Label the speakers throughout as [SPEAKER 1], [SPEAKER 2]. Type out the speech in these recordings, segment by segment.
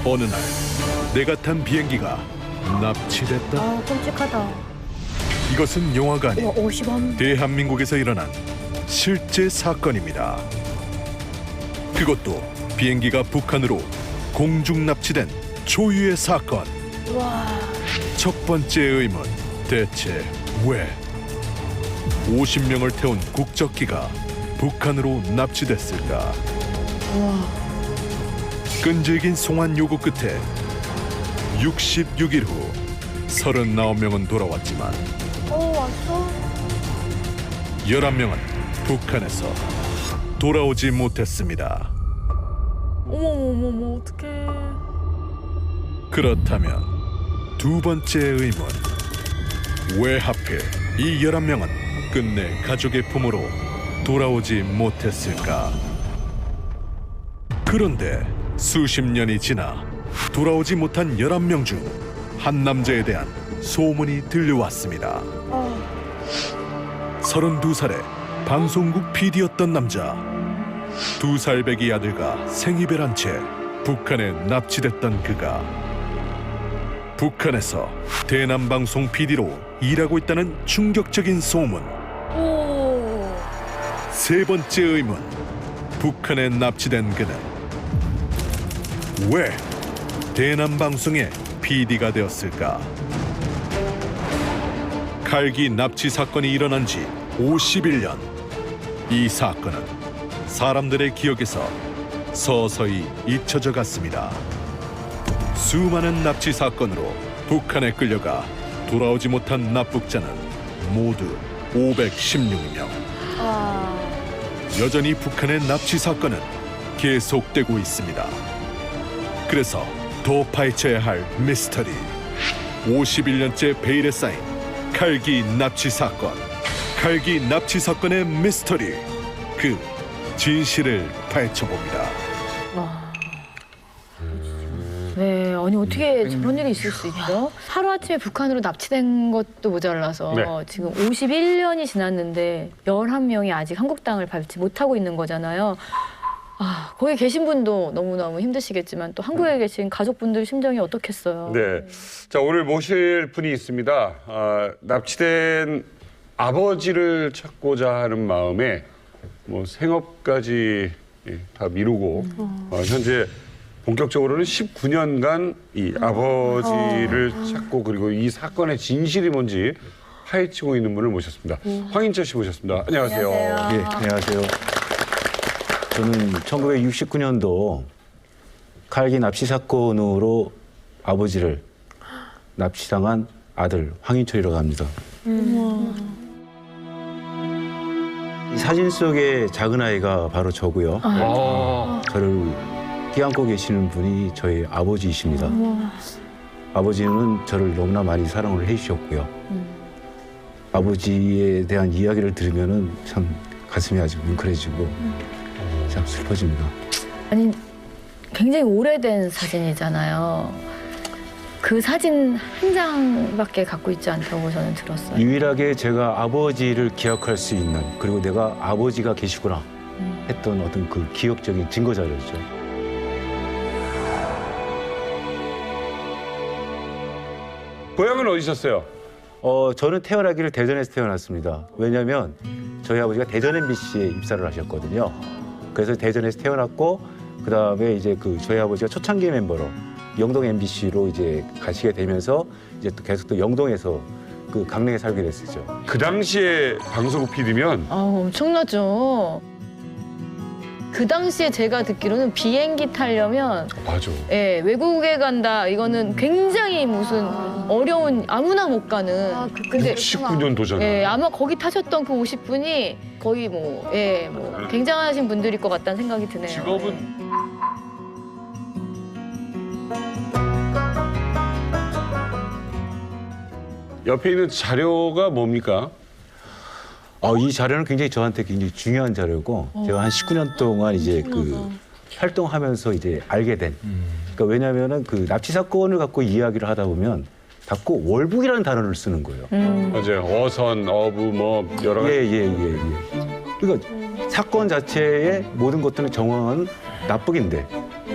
[SPEAKER 1] 어느 날 내가 탄 비행기가 납치됐다.
[SPEAKER 2] 아, 끔찍하다.
[SPEAKER 1] 이것은 영화가 아닌
[SPEAKER 2] 50원.
[SPEAKER 1] 대한민국에서 일어난 실제 사건입니다. 그것도 비행기가 북한으로 공중 납치된 초유의 사건.
[SPEAKER 2] 와.
[SPEAKER 1] 첫 번째 의문, 대체 왜 50명을 태운 국적기가 북한으로 납치됐을까?
[SPEAKER 2] 와.
[SPEAKER 1] 끈질긴 송환 요구 끝에 66일 후 39명은 돌아왔지만
[SPEAKER 2] 왔어?
[SPEAKER 1] 11명은 북한에서 돌아오지 못했습니다.
[SPEAKER 2] 어머머머머, 어떡해.
[SPEAKER 1] 그렇다면 두 번째 의문, 왜 하필 이 11명은 끝내 가족의 품으로 돌아오지 못했을까? 그런데 수십 년이 지나 돌아오지 못한 11명 중 한 남자에 대한 소문이 들려왔습니다. 32살의 방송국 PD였던 남자. 2살 배기 아들과 생이별한 채 북한에 납치됐던 그가 북한에서 대남방송 PD로 일하고 있다는 충격적인 소문.
[SPEAKER 2] 오.
[SPEAKER 1] 세 번째 의문, 북한에 납치된 그는 왜 대남방송의 PD가 되었을까? 칼기 납치 사건이 일어난 지 51년. 이 사건은 사람들의 기억에서 서서히 잊혀져 갔습니다. 수많은 납치 사건으로 북한에 끌려가 돌아오지 못한 납북자는 모두 516명. 여전히 북한의 납치 사건은 계속되고 있습니다. 그래서 더 파헤쳐야 할 미스터리, 51년째 베일에 쌓인 칼기 납치 사건. 칼기 납치 사건의 미스터리, 그 진실을 파헤쳐봅니다.
[SPEAKER 2] 네, 아니 어떻게 저런 일이 있을 수 있죠? 하루아침에 북한으로 납치된 것도 모자라서
[SPEAKER 3] 네.
[SPEAKER 2] 지금 51년이 지났는데 11명이 아직 한국 땅을 밟지 못하고 있는 거잖아요. 아, 거기 계신 분도 너무너무 힘드시겠지만 또 한국에 계신 가족분들 심정이 어떻겠어요.
[SPEAKER 3] 네. 자, 오늘 모실 분이 있습니다. 납치된 아버지를 찾고자 하는 마음에 뭐 생업까지 다 미루고 현재 본격적으로는 19년간 이 아버지를 찾고 그리고 이 사건의 진실이 뭔지 파헤치고 있는 분을 모셨습니다. 황인철 씨 모셨습니다. 안녕하세요.
[SPEAKER 2] 안녕하세요.
[SPEAKER 4] 예, 안녕하세요. 저는 1969년도 칼기 납치 사건으로 아버지를 납치당한 아들 황인철이라고 합니다. 이 사진 속의 작은 아이가 바로 저고요. 저를 끼안고 계시는 분이 저희 아버지이십니다. 아버지는 저를 너무나 많이 사랑을 해주셨고요. 아버지에 대한 이야기를 들으면은 참 가슴이 아주 뭉클해지고 참 슬퍼집니다.
[SPEAKER 2] 아니 굉장히 오래된 사진이잖아요. 그 사진 한 장밖에 갖고 있지 않다고 저는 들었어요.
[SPEAKER 4] 유일하게 제가 아버지를 기억할 수 있는, 그리고 내가 아버지가 계시구나 했던 어떤 그 기억적인 증거 자료죠.
[SPEAKER 3] 고향은 어디셨어요?
[SPEAKER 4] 저는 태어나기를 대전에서 태어났습니다. 왜냐하면 저희 아버지가 대전 MBC에 입사를 하셨거든요. 그래서 대전에서 태어났고, 그 다음에 이제 저희 아버지가 초창기 멤버로 영동 MBC로 이제 가시게 되면서 이제 또 계속 또 영동에서 강릉에 살게 됐었죠.
[SPEAKER 3] 그 당시에 방송국 PD면
[SPEAKER 2] 엄청나죠. 그 당시에 제가 듣기로는 비행기 타려면
[SPEAKER 3] 맞아.
[SPEAKER 2] 예, 외국에 간다. 이거는 굉장히 무슨 어려운 아무나 못 가는. 근데
[SPEAKER 3] 19년도잖아.
[SPEAKER 2] 예, 아마 거기 타셨던 그 50분이 거의 뭐 굉장하신 분들일 것 같다는 생각이 드네요.
[SPEAKER 3] 직업은 옆에 있는 자료가 뭡니까?
[SPEAKER 4] 이 자료는 굉장히 저한테 굉장히 중요한 자료고, 제가 한 19년 동안 이제 활동하면서 이제 알게 된. 그러니까 왜냐하면은 납치 사건을 갖고 이야기를 하다 보면 자꾸 월북이라는 단어를 쓰는 거예요.
[SPEAKER 3] 맞아요. 어선, 어부 뭐 여러 가지.
[SPEAKER 4] 예. 그러니까 사건 자체의 모든 것들은 정황은 납북인데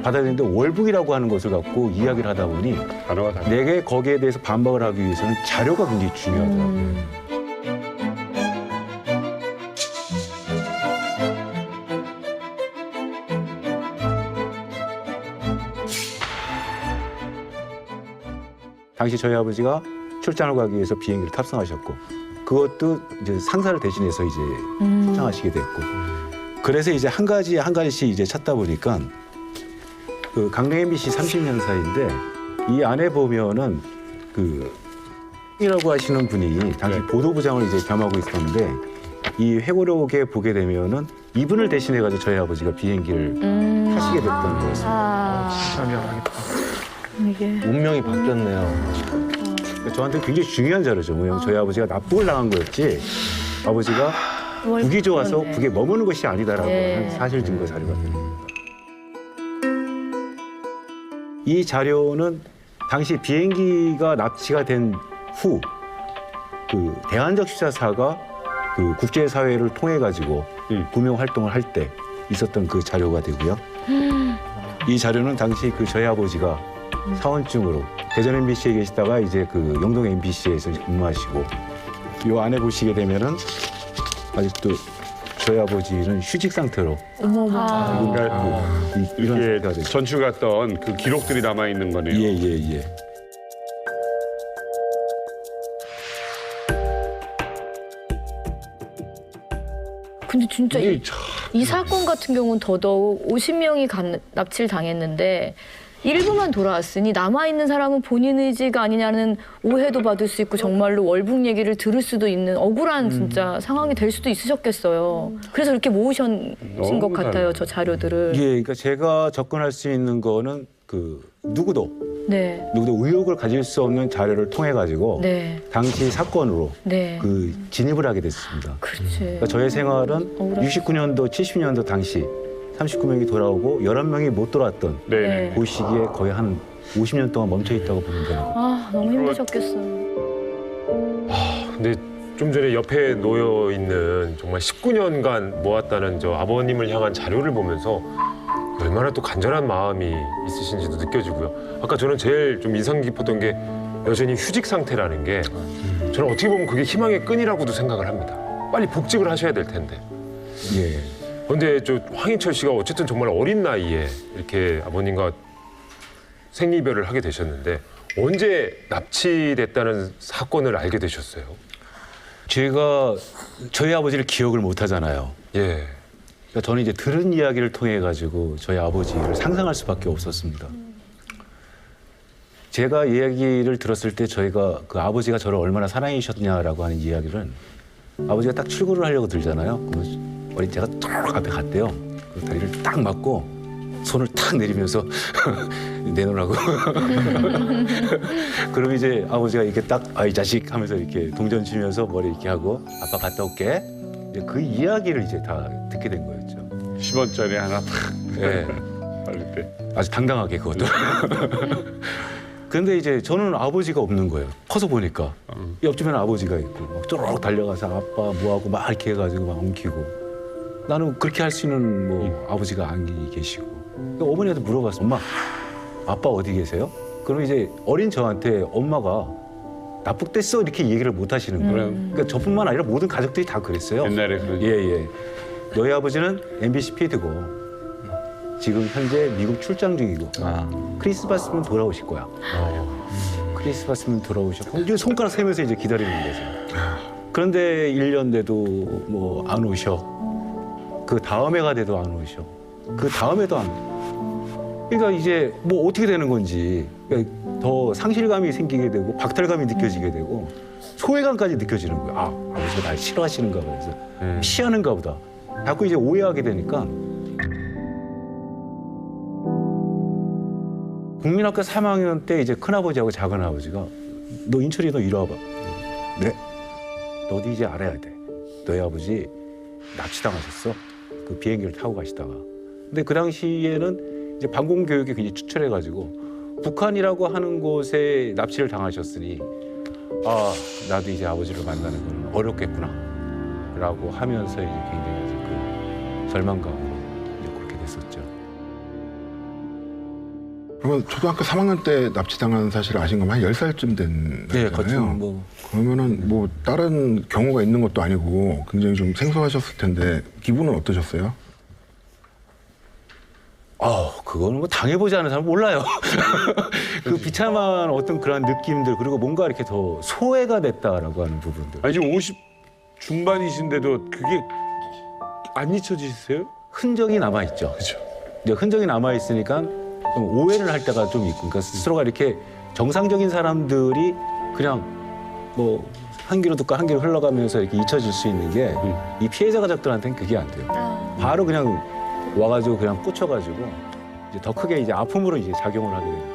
[SPEAKER 4] 받아들이는데 월북이라고 하는 것을 갖고 이야기를 하다 보니
[SPEAKER 3] 단어가 다.
[SPEAKER 4] 내게 거기에 대해서 반박을 하기 위해서는 자료가 굉장히 중요하더라고요. 당시 저희 아버지가 출장을 가기 위해서 비행기를 탑승하셨고 그것도 이제 상사를 대신해서 이제 출장하시게 됐고 그래서 이제 한 가지씩 이제 찾다 보니까 그 강릉 MBC 30년사인데 이 안에 보면은 그 이라고 하시는 분이 당시 보도부장을 이제 겸하고 있었는데 이 회고록에 보게 되면은 이분을 대신해 가지고 저희 아버지가 비행기를 타시게 됐던 거였습니다.
[SPEAKER 2] 아, 이게
[SPEAKER 5] 운명이 바뀌었네요.
[SPEAKER 4] 저한테 굉장히 중요한 자료죠. 뭐냐면 저희 아버지가 납북을 당한 거였지 아버지가 북이 좋아서
[SPEAKER 2] 그러네.
[SPEAKER 4] 북에 머무는 것이 아니다라고
[SPEAKER 2] 예.
[SPEAKER 4] 하는 사실 증거 자료가 됩니다. 이 자료는 당시 비행기가 납치가 된 후 그 대한적 시사사가 그 국제사회를 통해 가지고 구명 활동을 할 때 있었던 그 자료가 되고요. 이 자료는 당시 그 저희 아버지가 사원증으로 대전 MBC에 계시다가 이제 그 영동 MBC에서 근무하시고 요 안에 보시게 되면은 아직도 저희 아버지는 휴직 상태로
[SPEAKER 3] 그러니까
[SPEAKER 4] 이런
[SPEAKER 3] 이게
[SPEAKER 4] 상태가 되죠.
[SPEAKER 3] 전출 갔던 그 기록들이 남아 있는 거네요.
[SPEAKER 4] 예.
[SPEAKER 2] 근데 진짜
[SPEAKER 3] 이게 참
[SPEAKER 2] 이 사건 같은 경우는 더더욱 50명이 납치를 당했는데 일부만 돌아왔으니 남아있는 사람은 본인 의지가 아니냐는 오해도 받을 수 있고 정말로 월북 얘기를 들을 수도 있는 억울한 진짜 상황이 될 수도 있으셨겠어요. 그래서 이렇게 모으신 것
[SPEAKER 3] 너무
[SPEAKER 2] 같아요, 저 자료들을.
[SPEAKER 4] 예, 그러니까 제가 접근할 수 있는 거는 그 누구도
[SPEAKER 2] 네,
[SPEAKER 4] 의혹을 가질 수 없는 자료를 통해 가지고
[SPEAKER 2] 네,
[SPEAKER 4] 당시 사건으로
[SPEAKER 2] 네.
[SPEAKER 4] 그 진입을 하게 됐습니다.
[SPEAKER 2] 그렇지.
[SPEAKER 4] 그러니까 저의 생활은
[SPEAKER 2] 억울하다.
[SPEAKER 4] 69년도, 70년도 당시 39명이 돌아오고 11명이 못 돌아왔던
[SPEAKER 3] 네.
[SPEAKER 4] 그 시기에 거의 한 50년 동안 멈춰 있다고 보면 되는 거예요.
[SPEAKER 2] 아, 너무 힘드셨겠어요.
[SPEAKER 5] 근데 좀 전에 옆에 놓여 있는 정말 19년간 모았다는 저 아버님을 향한 자료를 보면서 얼마나 또 간절한 마음이 있으신지도 느껴지고요. 아까 저는 제일 좀 인상 깊었던 게 여전히 휴직 상태라는 게 저는 어떻게 보면 그게 희망의 끈이라고도 생각을 합니다. 빨리 복직을 하셔야 될 텐데.
[SPEAKER 4] 예.
[SPEAKER 5] 근데 저 황인철 씨가 어쨌든 정말 어린 나이에 이렇게 아버님과 생이별을 하게 되셨는데 언제 납치됐다는 사건을 알게 되셨어요?
[SPEAKER 4] 제가 저희 아버지를 기억을 못 하잖아요.
[SPEAKER 5] 예.
[SPEAKER 4] 그러니까 저는 이제 들은 이야기를 통해 가지고 저희 아버지를 상상할 수밖에 없었습니다. 제가 이야기를 들었을 때 저희가 그 아버지가 저를 얼마나 사랑이셨냐라고 하는 이야기를 아버지가 딱 출근을 하려고 들잖아요. 그러면 어린 제가 딱 앞에 갔대요. 그 다리를 딱 맞고 손을 탁 내리면서 내놓으라고. 그럼 이제 아버지가 이렇게 딱 아 이 자식 하면서 이렇게 동전 치면서 머리 이렇게 하고 아빠 갔다 올게. 이제 그 이야기를 이제 다 듣게 된 거였죠.
[SPEAKER 3] 10원짜리 하나 탁
[SPEAKER 4] 예.
[SPEAKER 3] 받을 때.
[SPEAKER 4] 아주 당당하게 그것도. 근데 이제 저는 아버지가 없는 거예요. 커서 보니까 옆집에는 아버지가 있고 막 쪼르륵 달려가서 아빠 뭐하고 막 이렇게 해가지고 막 엉키고 나는 그렇게 할 수 있는 뭐 아버지가 안 계시고 그러니까 어머니한테 물어봤어. 엄마 아빠 어디 계세요? 그럼 이제 어린 저한테 엄마가 납북됐어 이렇게 얘기를 못 하시는 거예요. 그러니까 저뿐만 아니라 모든 가족들이 다 그랬어요.
[SPEAKER 3] 옛날에 그런
[SPEAKER 4] 예. 너희 아버지는 MBC PD고 지금 현재 미국 출장 중이고 크리스마스면 돌아오실 거야. 크리스마스면 돌아오셨고 이제 손가락 세면서 이제 기다리는 거죠. 그런데 1년 돼도 뭐 안 오셔. 그 다음 해가 돼도 안 오셔. 그 다음에도 안 오셔. 그러니까 이제 뭐 어떻게 되는 건지 그러니까 더 상실감이 생기게 되고 박탈감이 느껴지게 되고 소외감까지 느껴지는 거예요. 아, 아버지가 날 싫어하시는가 봐. 그래서 피하는가 보다. 자꾸 이제 오해하게 되니까 국민학교 3학년 때 이제 큰아버지하고 작은아버지가 너 인철이 너 이리 와봐. 네. 너도 이제 알아야 돼. 너희 아버지 납치당하셨어. 그 비행기를 타고 가시다가. 근데 그 당시에는 이제 방공교육이 굉장히 추천해가지고 북한이라고 하는 곳에 납치를 당하셨으니 아 나도 이제 아버지를 만나는 건 어렵겠구나 라고 하면서 이제 굉장히 그 절망감으로 이제 그렇게 됐었죠.
[SPEAKER 6] 그러면 초등학교 3학년 때 납치당한 사실을 아신 거면 한 10살쯤 된
[SPEAKER 4] 네,
[SPEAKER 6] 거잖아요.
[SPEAKER 4] 뭐
[SPEAKER 6] 그러면은 뭐 다른 경우가 있는 것도 아니고 굉장히 좀 생소하셨을 텐데 기분은 어떠셨어요?
[SPEAKER 4] 그거는 뭐 당해보지 않은 사람은 몰라요. 그 비참한 어떤 그런 느낌들 그리고 뭔가 이렇게 더 소외가 됐다라고 하는 부분들.
[SPEAKER 3] 아니 지금 50 중반이신데도 그게 안 잊혀지세요?
[SPEAKER 4] 흔적이 남아있죠.
[SPEAKER 3] 그렇죠.
[SPEAKER 4] 이제 흔적이 남아있으니까 좀 오해를 할 때가 좀 있고 그러니까 스스로가 이렇게 정상적인 사람들이 그냥 뭐 한 귀로 듣고 한 귀로 흘러가면서 이렇게 잊혀질 수 있는 게 이 피해자 가족들한테는 그게 안 돼요. 바로 그냥 와가지고 그냥 꽂혀가지고 이제 더 크게 이제 아픔으로 이제 작용을 하게 됩니다.